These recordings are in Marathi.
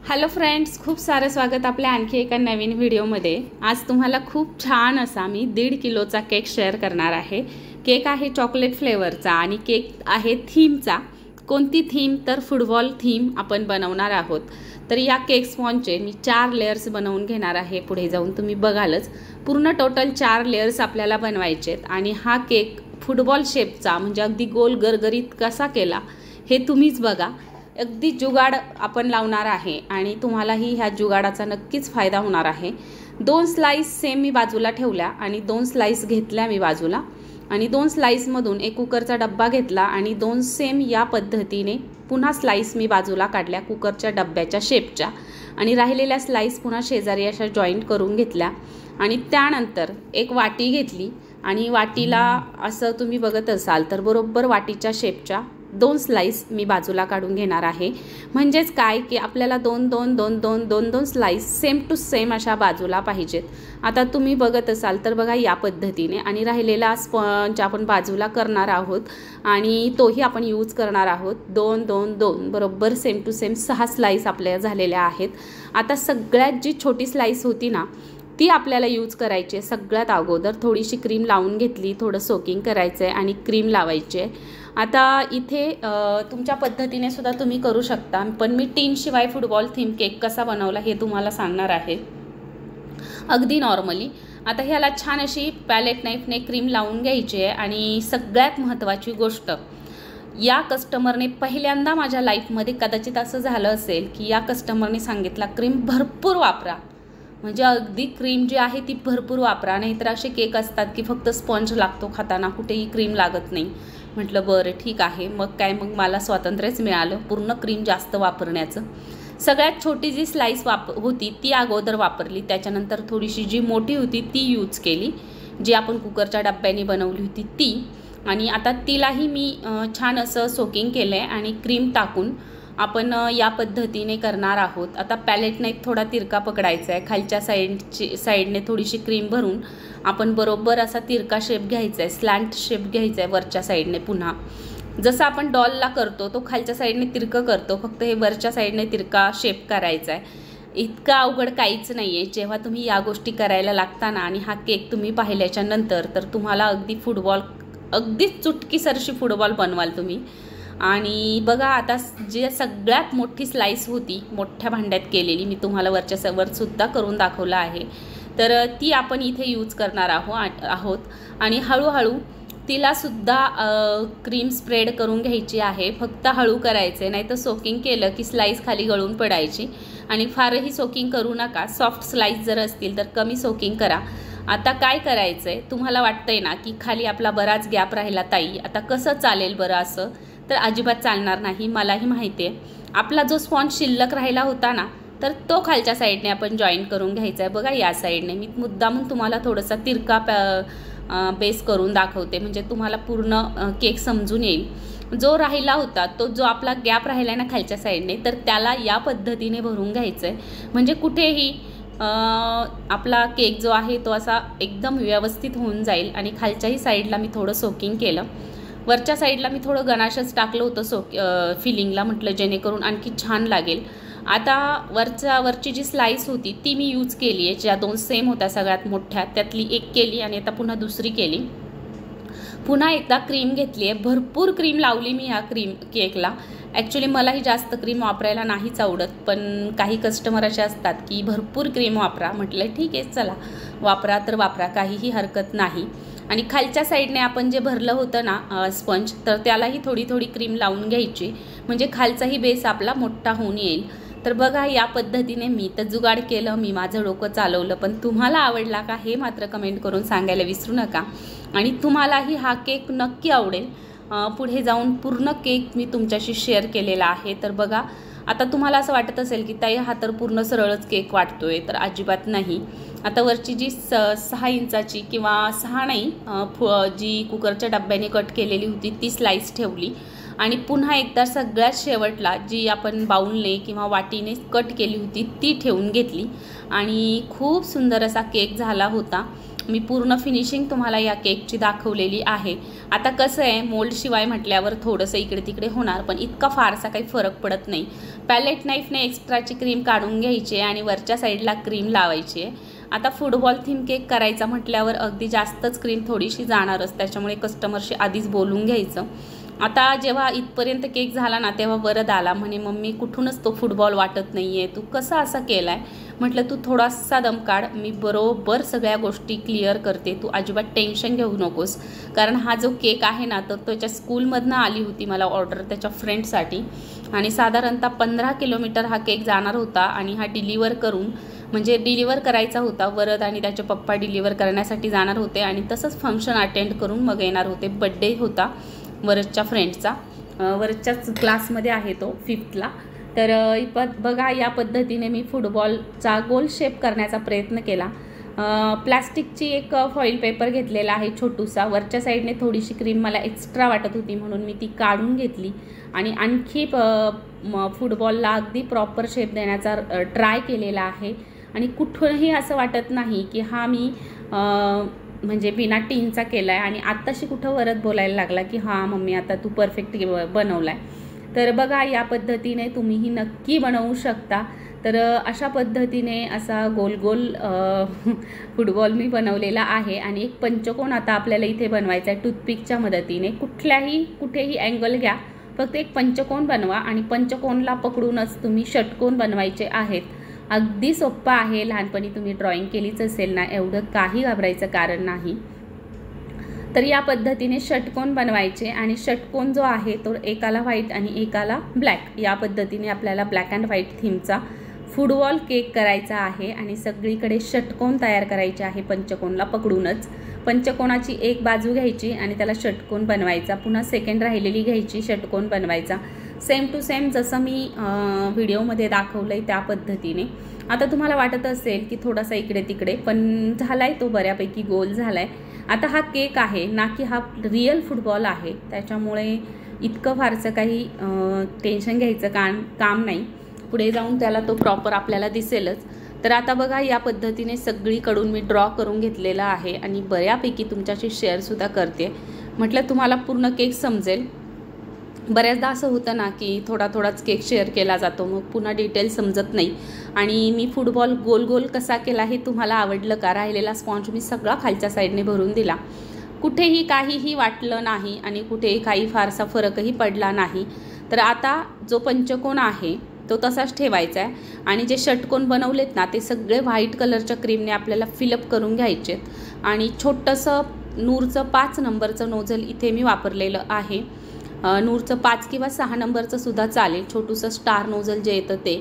हॅलो फ्रेंड्स, खूप सारं स्वागत आपल्या आणखी एका नवीन व्हिडिओमध्ये। आज तुम्हाला खूप छान असा मी 1.5 किलोचा केक शेअर करणार आहे। केक आहे चॉकलेट फ्लेवरचा आणि केक आहे थीमचा। कोणती थीम तर फुटबॉल थीम आपण बनवणार आहोत। तर या केक स्पॉन्जचे मी 4 लेयर्स बनवून घेणार आहे। पुढे जाऊन तुम्ही बघालच पूर्ण टोटल 4 लेयर्स आपल्याला बनवायचे आहेत आणि हा केक फुटबॉल शेपचा म्हणजे अगदी गोल गरगरीत कसा केला हे तुम्हीच बघा। अगदी जुगाड आपण लावणार आहे आणि तुम्हालाही ह्या जुगाडाचा नक्कीच फायदा होणार आहे। 2 स्लाइस सेम मी बाजूला ठेवल्या आणि 2 स्लाइस घेतल्या मी बाजूला आणि 2 स्लाइस मधून एक कुकरचा डब्बा घेतला आणि 2 सेम या पद्धतीने पुन्हा स्लाइस मी बाजूला काढल्या कुकरच्या डब्याच्या शेपच्या आणि राहिलेल्या स्लाइस पुन्हा शेजारी अशा जॉईंट करून घेतल्या आणि त्यानंतर एक वाटी घेतली आणि वाटीला असं तुम्ही बघत असाल तर बरोबर वाटीच्या शेपच्या 2 स्लाइस मी बाजूला काढून घेणार आहे। म्हणजेच काय की आपल्याला 2 स्लाइस सेम टू सेम अशा बाजूला पाहिजेत। आता तुम्ही बघत असाल तर बघा या पद्धतीने आणि राहिलेला स्पंज आपण बाजूला करणार आहोत आणि तोही आपण यूज करणार आहोत। 2 बरोबर सेम टू सेम 6 स्लाइस आपल्या झालेल्या आहेत। आता सगळ्यात जी छोटी स्लाइस होती ना ती आपल्याला यूज करायची आहे। सगळ्यात अगोदर थोडीशी क्रीम लावून घेतली, थोडं सोकिंग करायचं आहे आणि क्रीम लावायची आहे। आता इथे तुमच्या पद्धतीने सुद्धा तुम्ही करू शकता, पण मी टीन शिवाय फुटबॉल थीम केक कसा बनवला हे तुम्हाला सांगणार आहे अगदी नॉर्मली। आता ह्याला छान अशी पॅलेट नाईफने क्रीम लावून घ्यायची आहे आणि सगळ्यात महत्त्वाची गोष्ट, या कस्टमरने पहिल्यांदा माझ्या लाईफमध्ये कदाचित असं झालं असेल की या कस्टमरने सांगितला क्रीम भरपूर वापरा, म्हणजे अगदी क्रीम जी आहे ती भरपूर वापरा, नाहीतर असे केक असतात की फक्त स्पंज लागतो खाताना, कुठेही क्रीम लागत नाही। म्हटलं बरं ठीक आहे, मग मला स्वातंत्र्यच मिळालं पूर्ण क्रीम जास्त वापरण्याचं। सगळ्यात छोटी जी स्लाइस होती ती अगोदर वापरली, त्याच्यानंतर थोडीशी जी मोठी होती ती यूज केली, जी आपण कुकरच्या डब्याने बनवली होती ती, आणि आता तिलाही मी छान असं सोकिंग केलं आहे आणि क्रीम टाकून आपण या पद्धतीने करणार आहोत। आता पॅलेटने एक थोडा तिरका पकडायचा आहे, खालच्या साईडने थोडीशी क्रीम भरून आपण बरोबर असा तिरका शेप घ्यायचा आहे, स्लॅन्ट शेप घ्यायचा आहे वरच्या साईडने। पुन्हा जसं आपण डॉलला करतो तो खालच्या साईडने तिरकं करतो, फक्त हे वरच्या साईडने तिरका शेप करायचा आहे। इतकं अवघड काहीच नाही आहे। जेव्हा तुम्ही या गोष्टी करायला लागताना आणि हा केक तुम्ही पाहिल्याच्या नंतर तर तुम्हाला अगदी चुटकीसरशी फुटबॉल बनवाल तुम्ही। आणि बघा आता जे सगळ्यात मोठी स्लाइस होती मोठ्या भांड्यात केलेली, मी तुम्हाला वरच्या सुद्धा करून दाखवलं आहे, तर ती आपण इथे यूज करणार आहोत आणि हळूहळू तिला सुद्धा क्रीम स्प्रेड करून घ्यायची आहे। फक्त हळू करायचे, नाही तर सोकिंग केलं की स्लाइस खाली गळून पडायची आणि फारही सोकिंग करू नका। सॉफ्ट स्लाइस जर असतील तर कमी सोकिंग करा। आता काय करायचं आहे, तुम्हाला वाटतंय ना की खाली आपला बराच गॅप राहिला ताई, आता कसं चालेल बरं असं, तर अजिबात चालणार नाही। मलाही माहिती आहे आपला जो स्पॉन्ज शिल्लक राहिला होता ना तर तो खालच्या साईडने आपण जॉईन करून घ्यायचा आहे। बघा या साईडने मी मुद्दामून तुम्हाला थोडासा तिरका बेस करून दाखवते, म्हणजे तुम्हाला पूर्ण केक समजून येईल। जो राहिला होता तो जो आपला गॅप राहिला आहे ना खालच्या साईडने, तर त्याला या पद्धतीने भरून घ्यायचं आहे, म्हणजे कुठेही आपला केक जो आहे तो असा एकदम व्यवस्थित होऊन जाईल। आणि खालच्याही साईडला मी थोडं सोकिंग केलं, वरच्या साईडला मी थोडं गनाशच टाकलं होतं फिलिंगला, म्हटलं जेणेकरून आणखी छान लागेल। आता वरची जी स्लाइस होती ती मी यूज केली आहे, ज्या 2 सेम होत्या सगळ्यात मोठ्या त्यातली एक केली आणि आता पुन्हा दुसरी केली। पुन्हा एकदा क्रीम घेतली आहे, भरपूर क्रीम लावली मी ह्या केकला। ॲक्च्युली मलाही जास्त क्रीम वापरायला नाहीच आवडत, पण काही कस्टमर असे असतात की भरपूर क्रीम वापरा, म्हटलं ठीक आहे चला वापरा तर वापरा, काहीही हरकत नाही। आणि खालच्या साईडने आपण जे भरलं होतं ना स्पंज, तर त्यालाही थोडी क्रीम लावून घ्यायची, म्हणजे खालचाही बेस आपला मोठा होऊन येईल। तर बघा या पद्धतीने मी तर जुगाड केलं, मी माझं डोकं चालवलं, पण तुम्हाला आवडला का हे मात्र कमेंट करून सांगायला विसरू नका आणि तुम्हालाही हा केक नक्की आवडेल। पुढे जाऊन पूर्ण केक मी तुमच्याशी शेअर केलेला आहे। तर बघा आता तुम्हाला असं वाटत असेल की ताई हा तर पूर्ण सरळच केक वाटतोय, तर अजिबात नाही। आता वरची जी 6 इंचाची किंवा 6 नाही जी कुकरच्या डब्याने कट केलेली होती ती स्लाइस ठेवली आणि पुन्हा एकदा सगळ्यात शेवटला जी आपण बाउलने किंवा वाटीने कट केली होती ती ठेवून घेतली आणि खूप सुंदर असा केक झाला होता। मी पूर्ण फिनिशिंग तुम्हाला या केकची दाखवलेली आहे। आता कसं आहे, मोल्ड शिवाय म्हटल्यावर थोडंसं इकडे तिकडे होणार, पण इतका फारसा काही फरक पडत नाही। पॅलेट नाईफने एक्स्ट्राची क्रीम काढून घ्यायची आणि वरच्या साईडला क्रीम लावायची आहे। आता फुटबॉल थीम केक करायचा म्हटल्यावर अगदी जास्तच क्रीम थोडीशी जाणारच, त्याच्यामुळे कस्टमरशी आधीच बोलून घ्यायचं। आता जेव्हा इथपर्यंत केक झाला ना, तेव्हा वरद आला, म्हणे मम्मी कुठूनच तो फुटबॉल वाटत नाही आहे, तू कसा असा केला आहे? म्हटलं तू थोडासा दम काढ, मी बरोबर सगळ्या गोष्टी क्लिअर करते, तू अजिबात टेन्शन घेऊ नकोस। कारण हा जो केक आहे ना, तर त्याच्या स्कूलमधनं आली होती मला ऑर्डर त्याच्या फ्रेंडसाठी, आणि साधारणतः 15 किलोमीटर हा केक जाणार होता आणि हा डिलिव्हर करायचा होता। वरद आणि त्याचे पप्पा डिलिव्हर करण्यासाठी जाणार होते आणि तसंच फंक्शन अटेंड करून मग येणार होते। बड्डे होता वरदच्या फ्रेंडचा, वरदच्याच क्लासमध्ये आहे तो 5th ला। तर बघा या पद्धतीने मी फुटबॉलचा गोल शेप करण्याचा प्रयत्न केला। प्लास्टिकची एक फॉईल पेपर घेतलेला आहे छोटूसा, वरच्या साईडने थोडीशी क्रीम मला एक्स्ट्रा वाटत होती म्हणून मी ती काढून घेतली आणि आणखी फुटबॉलला अगदी प्रॉपर शेप देण्याचा ट्राय केलेला आहे। आणि कुठूनही असं वाटत नाही की हा मी म्हणजे बिना टीनचा केला आहे। आणि आत्ताशी कुठं वरद बोलायला लागला की हां मम्मी आता तू परफेक्ट बनवला आहे। तर बघा या पद्धतीने तुम्हीही नक्की बनवू शकता। तर अशा पद्धतीने असा गोल गोल फुटबॉल मी बनवलेला आहे आणि एक पंचकोन आता आपल्याला इथे बनवायचा आहे टूथपिकच्या मदतीने। कुठेही अँगल घ्या, फक्त एक पंचकोन बनवा आणि पंचकोनला पकडूनच तुम्ही षटकोन बनवायचे आहेत। अगदी सोप्पं आहे, लहानपणी तुम्ही ड्रॉइंग केलीच असेल ना, एवढं काही घाबरायचं कारण नाही। तर या पद्धतीने षटकोन बनवायचे आणि षटकोन जो आहे तो एकाला व्हाईट आणि एकाला ब्लॅक, या पद्धतीने आपल्याला ब्लॅक अँड व्हाईट थीमचा फुटबॉल केक करायचा आहे आणि सगळीकडे षटकोन तयार करायचे आहे पंचकोनला पकडूनच। पंचकोनाची एक बाजू घ्यायची आणि त्याला षटकोन बनवायचा, पुन्हा सेकंड राहिलेली घ्यायची, षटकोन बनवायचा। सेम टू सेम जसं मी व्हिडिओमध्ये दाखवलं आहे त्या पद्धतीने। आता तुम्हाला वाटत असेल की थोडासा इकडे तिकडे, पण झालाय तो बऱ्यापैकी गोल झालाय। आता हा केक आहे ना की हा रिअल फुटबॉल आहे, त्याच्यामुळे इतकं फारसं काही टेन्शन घ्यायचं काम नाही। पुढे जाऊन त्याला तो प्रॉपर आपल्याला दिसेलच। तर आता बघा या पद्धतीने सगळीकडून मी ड्रॉ करून घेतलेला आहे आणि बऱ्यापैकी तुमच्याशी शेअरसुद्धा करते, म्हटलं तुम्हाला पूर्ण केक समजेल। बऱ्याचदा असं होतं ना की थोडाच केक शेअर केला जातो, मग पुन्हा डिटेल समजत नाही। आणि मी फुटबॉल गोल गोल कसा केला हे तुम्हाला आवडलं का? राहिलेला स्पॉन्ज मी सगळा खालच्या साईडने भरून दिला, कुठेही काहीही वाटलं नाही आणि कुठेही काही फारसा फरकही पडला नाही। तर आता जो पंचकोन आहे तो तसाच ठेवायचा आहे आणि जे षटकोन बनवलेत ना ते सगळे व्हाईट कलरच्या क्रीमने आपल्याला फिलअप करून घ्यायचेत। आणि छोटंसं नूरचं 5 नंबरचं नोझल इथे मी वापरलेलं आहे। नूरचं 5 किंवा 6 नंबरचं सुद्धा चालेल, छोटूसं स्टार नोझल जे येतं ते।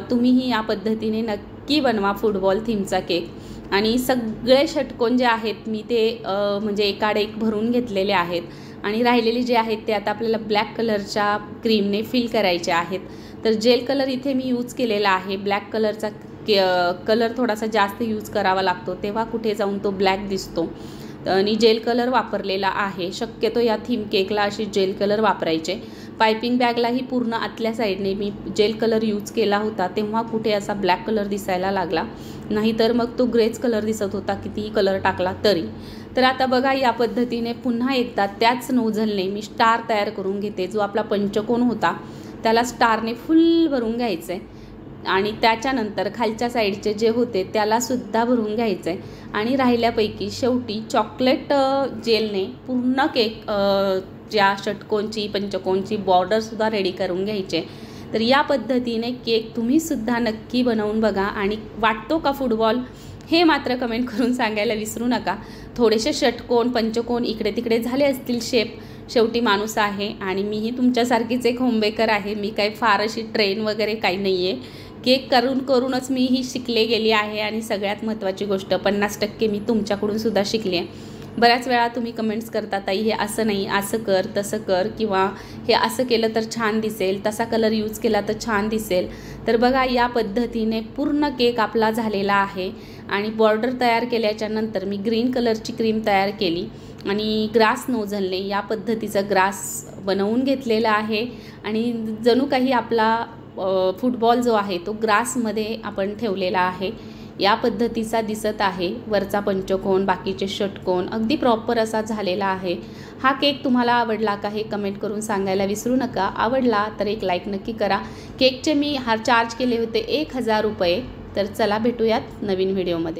तुम्हीही या पद्धतीने नक्की बनवा फुटबॉल थीमचा केक। आणि सगळे षटकोन जे आहेत मी ते म्हणजे एकाडे एक भरून घेतलेले आहेत आणि राहिलेले जे आहेत ते आता आपल्याला ब्लॅक कलरच्या क्रीमने फिल करायचे आहेत। तर जेल कलर इथे मी यूज केलेला आहे, ब्लॅक कलरचा कलर थोडासा जास्त यूज करावा लागतो, तेव्हा कुठे जाऊन तो ब्लॅक दिसतो। आणि जेल कलर वापरलेला आहे, शक्यतो या थीम केकला अशी जेल कलर वापरायचे। पायपिंग बॅगलाही पूर्ण आतल्या साईडने मी जेल कलर यूज केला होता, तेव्हा कुठे असा ब्लॅक कलर दिसायला लागला, नाहीतर मग तो ग्रेच कलर दिसत होता कितीही कलर टाकला तरी। तर आता बघा या पद्धतीने पुन्हा एकदा त्याच नोझलने मी स्टार तयार करून घेते। जो आपला पंचकोन होता त्याला स्टारने फुल भरून घ्यायचं आहे आणि त्याच्यानंतर खालच्या साईडचे जे होते त्यालासुद्धा भरून घ्यायचं आहे आणि राहिल्यापैकी शेवटी चॉकलेट जेलने पूर्ण केक ज्या षटकोनची पंचकोनची बॉर्डरसुद्धा रेडी करून घ्यायचे। तर या पद्धतीने केक तुम्हीसुद्धा नक्की बनवून बघा आणि वाटतो का फुटबॉल हे मात्र कमेंट करून सांगायला विसरू नका। थोडेसे षटकोन पंचकोन इकडे तिकडे झाले असतील शेप, शेवटी माणूस आहे आणि मीही तुमच्यासारखीच एक होमबेकर आहे, मी काही फार अशी ट्रेन वगैरे काही नाही आहे। केक करूनच मी ही शिकले गेली आहे आणि सगळ्यात महत्त्वाची गोष्ट 50% मी तुमच्याकडून सुद्धा शिकली आहे। बऱ्याच वेळा तुम्ही कमेंट्स करता ताई हे असं नाही, असं कर तसं कर, किंवा हे असं केलं तर छान दिसेल, तसा कलर यूज केला तर छान दिसेल। तर बघा या पद्धतीने पूर्ण केक आपला झालेला आहे आणि बॉर्डर तयार केल्याच्या नंतर मी ग्रीन कलरची क्रीम तयार केली आणि ग्रास नोझलने या पद्धतीचं ग्रास बनवून घेतलेला आहे आणि जणू काही आपला फुटबॉल जो आहे तो ग्रासमध्ये आपण ठेवलेला आहे। या पद्धतीचा दिसत आहे। वरचा पंचकोन, बाकीचे षटकोन अगदी प्रॉपर असा झालेला आहे। हा केक तुम्हाला आवडला का हे कमेंट करून सांगायला विसरू नका। आवडला तर एक लाईक नक्की करा। केकचे मी चार्ज केले होते 1000 रुपये। तर चला भेटूयात नवीन व्हिडिओमध्ये।